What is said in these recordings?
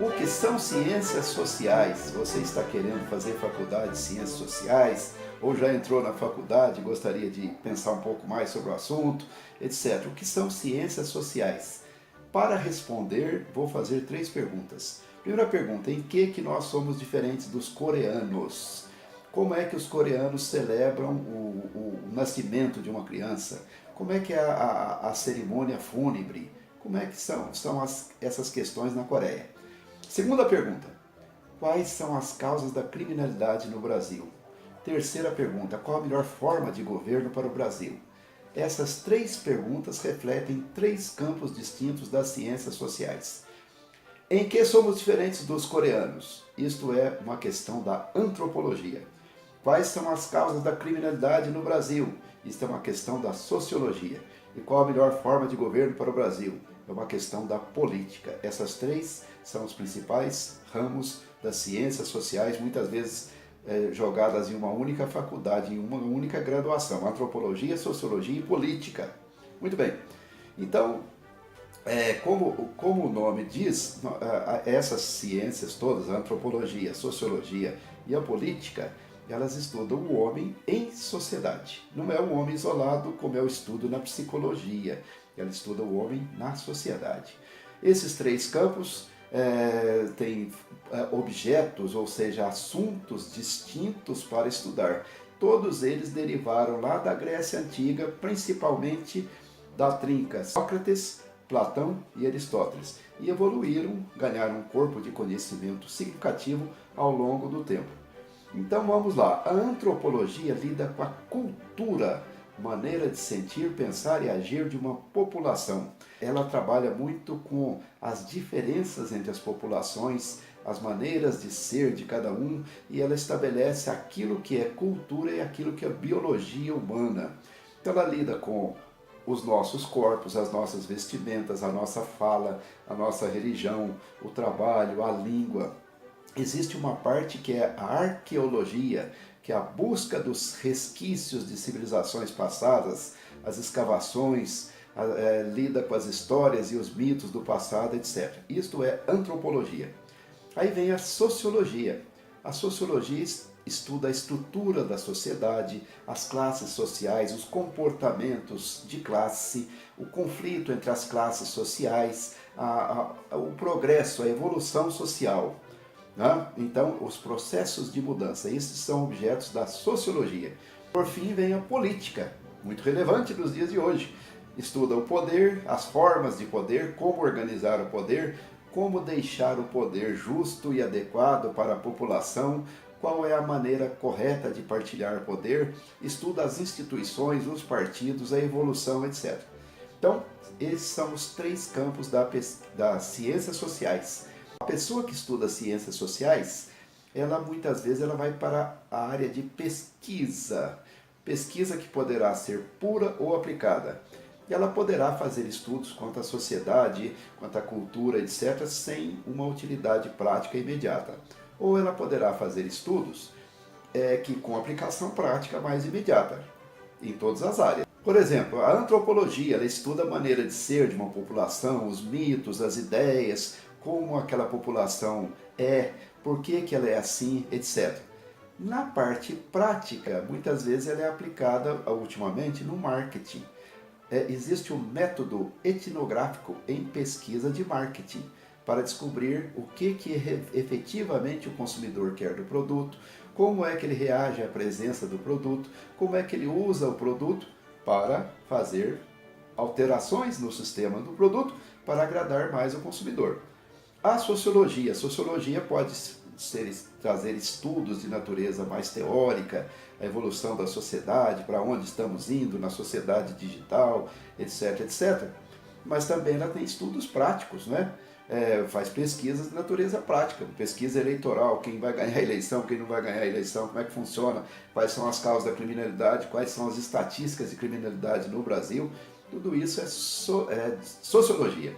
O que são ciências sociais? Você está querendo fazer faculdade de ciências sociais? Ou já entrou na faculdade e gostaria de pensar um pouco mais sobre o assunto, etc. O que são ciências sociais? Para responder, vou fazer 3 perguntas. Primeira pergunta, em que nós somos diferentes dos coreanos? Como é que os coreanos celebram o nascimento de uma criança? Como é que é a cerimônia fúnebre? Como é que são essas questões na Coreia? Segunda pergunta, quais são as causas da criminalidade no Brasil? Terceira pergunta, qual a melhor forma de governo para o Brasil? Essas 3 perguntas refletem 3 campos distintos das ciências sociais. Em que somos diferentes dos coreanos? Isto é uma questão da antropologia. Quais são as causas da criminalidade no Brasil? Isto é uma questão da sociologia. E qual a melhor forma de governo para o Brasil? É uma questão da política. Essas 3 são os principais ramos das ciências sociais, muitas vezes jogadas em uma única faculdade, em uma única graduação: antropologia, sociologia e política. Muito bem. Então, como o nome diz, essas ciências todas, a antropologia, a sociologia e a política, elas estudam o homem em sociedade. Não é um homem isolado como é o estudo na psicologia. Ela estuda o homem na sociedade. Esses 3 campos têm objetos, ou seja, assuntos distintos para estudar. Todos eles derivaram lá da Grécia Antiga, principalmente da trinca Sócrates, Platão e Aristóteles, e evoluíram, ganharam um corpo de conhecimento significativo ao longo do tempo. Então vamos lá, a antropologia lida com a cultura, maneira de sentir, pensar e agir de uma população. Ela trabalha muito com as diferenças entre as populações, as maneiras de ser de cada um, e ela estabelece aquilo que é cultura e aquilo que é biologia humana. Então ela lida com os nossos corpos, as nossas vestimentas, a nossa fala, a nossa religião, o trabalho, a língua. Existe uma parte que é a arqueologia, que é a busca dos resquícios de civilizações passadas, as escavações, lida com as histórias e os mitos do passado, etc. Isto é antropologia. Aí vem a sociologia. A sociologia estuda a estrutura da sociedade, as classes sociais, os comportamentos de classe, o conflito entre as classes sociais, o progresso, a evolução social. Então, os processos de mudança, esses são objetos da sociologia. Por fim, vem a política, muito relevante nos dias de hoje. Estuda o poder, as formas de poder, como organizar o poder, como deixar o poder justo e adequado para a população, qual é a maneira correta de partilhar poder, estuda as instituições, os partidos, a evolução, etc. Então, esses são os 3 campos das ciências sociais. A pessoa que estuda ciências sociais, ela muitas vezes ela vai para a área de pesquisa. Pesquisa que poderá ser pura ou aplicada. E ela poderá fazer estudos quanto à sociedade, quanto à cultura, etc., sem uma utilidade prática imediata. Ou ela poderá fazer estudos que com aplicação prática mais imediata, em todas as áreas. Por exemplo, a antropologia, ela estuda a maneira de ser de uma população, os mitos, as ideias, como aquela população é, por que ela é assim, etc. Na parte prática, muitas vezes ela é aplicada ultimamente no marketing. Existe um método etnográfico em pesquisa de marketing para descobrir o que efetivamente o consumidor quer do produto, como é que ele reage à presença do produto, como é que ele usa o produto para fazer alterações no sistema do produto para agradar mais o consumidor. A sociologia pode trazer estudos de natureza mais teórica, a evolução da sociedade, para onde estamos indo na sociedade digital, etc, etc. Mas também ela tem estudos práticos, né? Faz pesquisas de natureza prática, pesquisa eleitoral, quem vai ganhar a eleição, quem não vai ganhar a eleição, como é que funciona, quais são as causas da criminalidade, quais são as estatísticas de criminalidade no Brasil. Tudo isso é sociologia.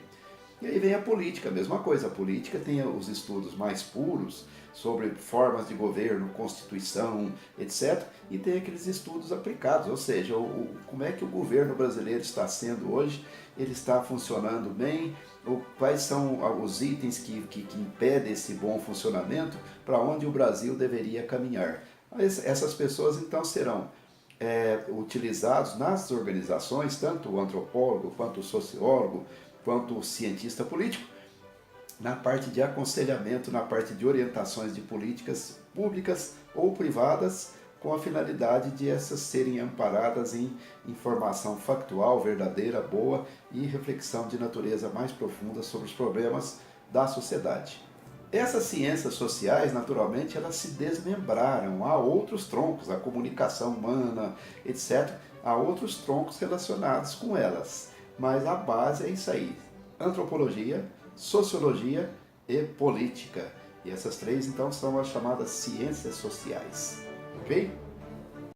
E aí vem a política, a mesma coisa. A política tem os estudos mais puros sobre formas de governo, constituição, etc. E tem aqueles estudos aplicados, ou seja, como é que o governo brasileiro está sendo hoje, ele está funcionando bem, quais são os itens que impedem esse bom funcionamento, para onde o Brasil deveria caminhar. Essas pessoas então serão utilizados nas organizações, tanto o antropólogo, quanto o sociólogo, quanto o cientista político, na parte de aconselhamento, na parte de orientações de políticas públicas ou privadas, com a finalidade de essas serem amparadas em informação factual, verdadeira, boa e reflexão de natureza mais profunda sobre os problemas da sociedade. Essas ciências sociais, naturalmente, elas se desmembraram. Há outros troncos, a comunicação humana, etc. Há outros troncos relacionados com elas. Mas a base é isso aí: antropologia, sociologia e política. E essas três, então, são as chamadas ciências sociais. Ok?